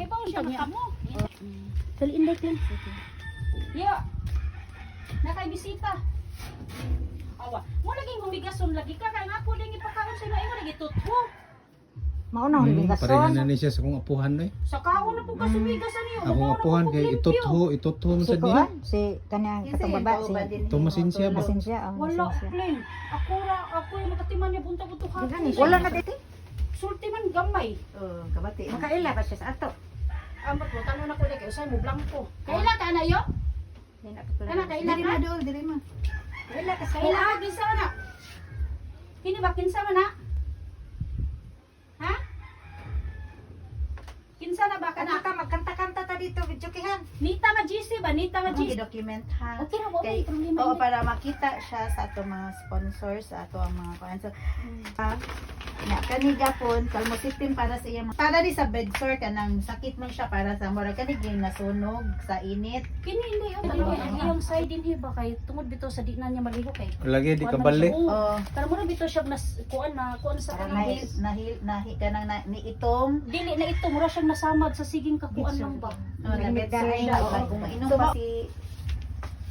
Kaya pa siya nakamo. Dali inday lang. Yo. Nakaibisita. Awa, mo laging humigason lagi ka kay nga po ding ipakaon sa imo lagi tutho. Mauna ang Pareha bigason. na ni siya sa kong apuhan eh. Sa kaon na po ka sumigasan niyo. Akong apuhan kay itutho mo Si sa Kuan, diha. si kanang katong baba si Tumasin siya ba? Masin siya. Wala, plain. Ako yung makatiman niya bunta ko tuha. Wala na dito. Sulti man gamay. Oh, kabati. Makaila pa siya sa ato. Ambot mo tanong na ko dai kay usay mo blanco. Kaila ka na yo? Kana kaila Dili ka? ma do, dili ma. Kaila ka sa Kaila ka kinsa man na? Kini ba kinsa man na? Ha? Kinsa na ba kana? Magkanta-kanta ta dito, videokihan. Nita nga GC ba? Nita nga GC. Document ha. Okay ra ba Kay, problema. oo, para makita siya sa ato mga sponsors, sa ato ang mga kuan. So, na kaniga pon kalmositin para sa iyang para di sa bed sore kanang sakit man siya para sa mura kaniging nasunog sa init. Kini hindi yung iyang side din ba kay tungod bito sa di na niya maligo kay. Lagi di ka bali. Oh, Pero mo bito siya nas kuan sa para kanang nahi kanang ni itong dili na ito mura siyang nasamad sa siging kakuan lang ba. na bed sore siya o kung mainom pa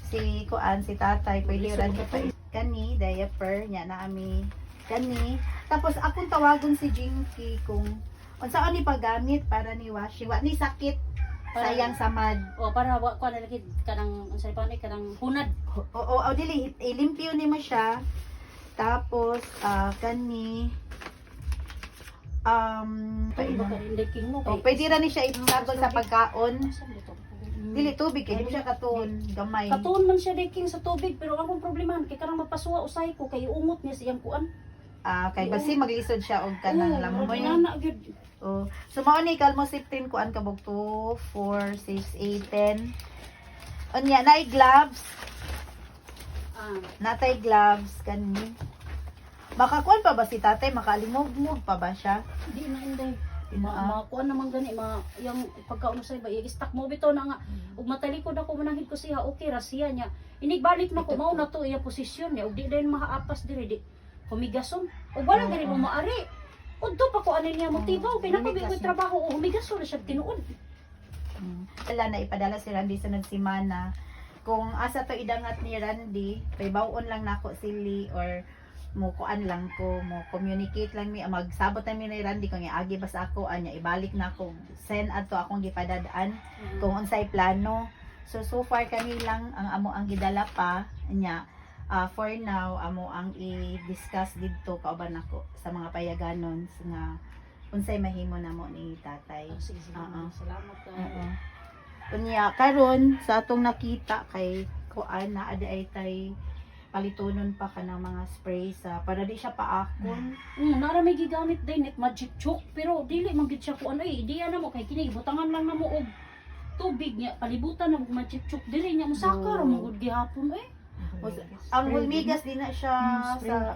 si kuan si tatay pwede ra siya pa kani diaper nya na ami kani tapos akong tawagon si Jinky kung unsaon ni paggamit para ni washi wa ni sakit sayang samad. O para wa kuan lagi kanang unsay pa ni kanang hunad. Oo, dili ilimpyo nimo siya. Tapos kani Pwede ba ka king mo kay. pwede ra ni siya isagol sa pagkaon. Saan dito? Dili tubig kay di mo siya katon gamay. Katuon man siya king sa tubig pero akong problemahan kay karang mapasuwa usay ko kay uungot niya siyang kuan. Kay basi maglisod siya og kanang lamoy. Nana gyud. Oh, so mao ni kalmositin kuan kabog 2 4 6 8 10. Unya naay gloves. Natay gloves kani. Makakuan pa ba si tatay? Makalimog-mog pa ba siya? Di na inday. Kuan naman gani yung pagkaon usay ba i-stack mo bitaw na nga ug matalikod ako manangid ko siya okay ra siya niya. Inigbalik na ko mao na to iya posisyon niya ug di din mahaapas diri di. Humigason. Ug wala diri mo maari. Udto pa ko ani niya motibaw kay napabi ko trabaho o humigason na siya tinuod. Wala na ipadala si Randy sa nagsimana. Kung asa to idangat ni Randy, kay bawon lang nako sili or mo kuan lang ko, mo communicate lang mi, magsabot na mi ni Randy kung iagi ba sa ako, anya ibalik na ako, send adto akong gipadadaan kung unsay plano. So far kami lang ang amo ang gidala pa nya. For now, amo ang i-discuss dito kauban nako sa mga payaganon nga unsay mahimo namo ni tatay. Sige, salamat ka. Unya karon sa atong nakita kay kuan na ay tay palitonon pa kanang mga spray sa para di siya paakon. Nara may gigamit din net magic choke pero dili man gid siya kuan ay diya na mo kay kini butangan lang namo og tubig niya palibutan na magic choke dili niya mo sakar mo gud gihapon eh. Ang hulmigas di na siya sa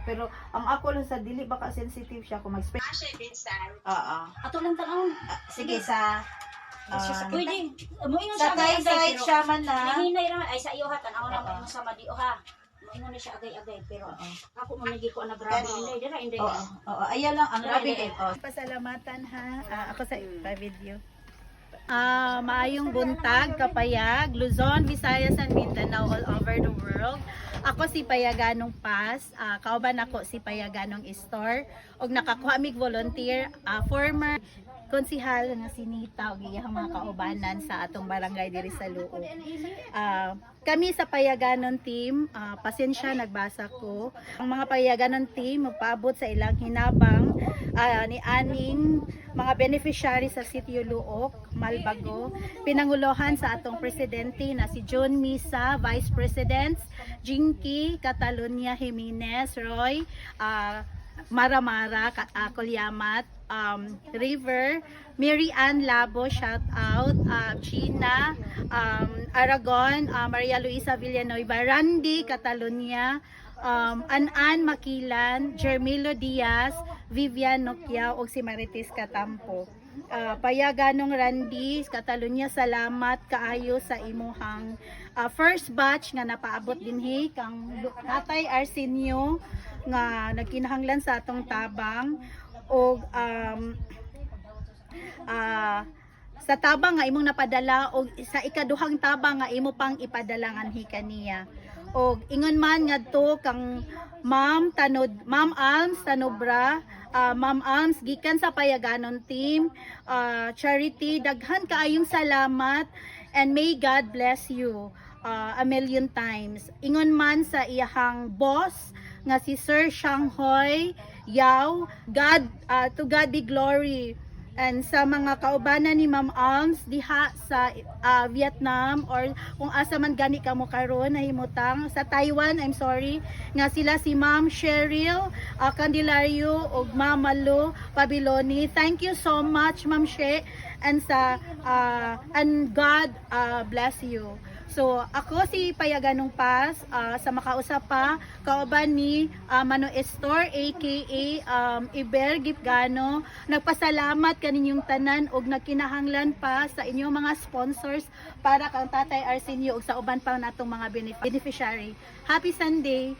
pero ang ako lang sa dili baka sensitive siya kung mag-spray. Ato lang tanawon. Sige sa Pwede. Mo ingon sa siya side siya man na. Nahinay ra ay sa iyo ha tan-aw na mo sa madi o ha. Mo ingon siya agay-agay pero ako man nagi ko na grabe inday dira inday. Oo, ayan lang ang grabe kay. Pasalamatan ha. Ako sa video. Maayong buntag, Kapayag, Luzon, Visayas, and Mindanao, all over the world. Ako si Payaganong Paz, kauban ako si Payaganong Store, og nakakuha mig volunteer, former konsihal nga si Nita og iyang mga kaubanan sa atong barangay diri sa Luo. Kami sa Payaganon team, pasensya nagbasa ko. Ang mga Payaganon team magpaabot sa ilang hinabang ni aning mga beneficiary sa Sitio Luok, Malbago, pinangulohan sa atong presidente na si John Misa, Vice Presidents, Jinky, Catalonia Jimenez, Roy, Maramara, Kolyamat, River, Mary Ann Labo, shout out, Gina, Aragon, Maria Luisa Villanueva, Randy, Catalonia, An-An Makilan, Jermilo Diaz, Vivian Nokia o si Marites Catampo. Payaganong Randy, Catalonia, salamat kaayo sa imuhang first batch nga napaabot dinhi kang Tatay Arsenio nga nagkinahanglan sa atong tabang og sa tabang nga imong napadala o sa ikaduhang tabang nga imo pang ipadala nganhi kaniya. Og ingon man ngadto kang Ma'am Alms Tanobra, Ma'am Alms gikan sa Payaganon team, Charity, daghan kaayong salamat and may God bless you a million times. Ingon man sa iyahang boss nga si Sir Shanghoy Yao, to God be glory. And sa mga kaubanan ni Ma'am Alms diha sa Vietnam or kung asa man gani ka mo karon nahimutang sa Taiwan, I'm sorry, nga sila si Ma'am Cheryl Candelario ug Ma'am Malu Pabiloni. Thank you so much Ma'am She, and and God bless you. So ako si Payaganong Paz, sa makausap pa kauban ni Mano Estor aka Iber Gipgano. Nagpasalamat kaninyong tanan og nagkinahanglan pa sa inyong mga sponsors para kang Tatay Arsenio ug sa uban pa natong mga beneficiary. Happy Sunday.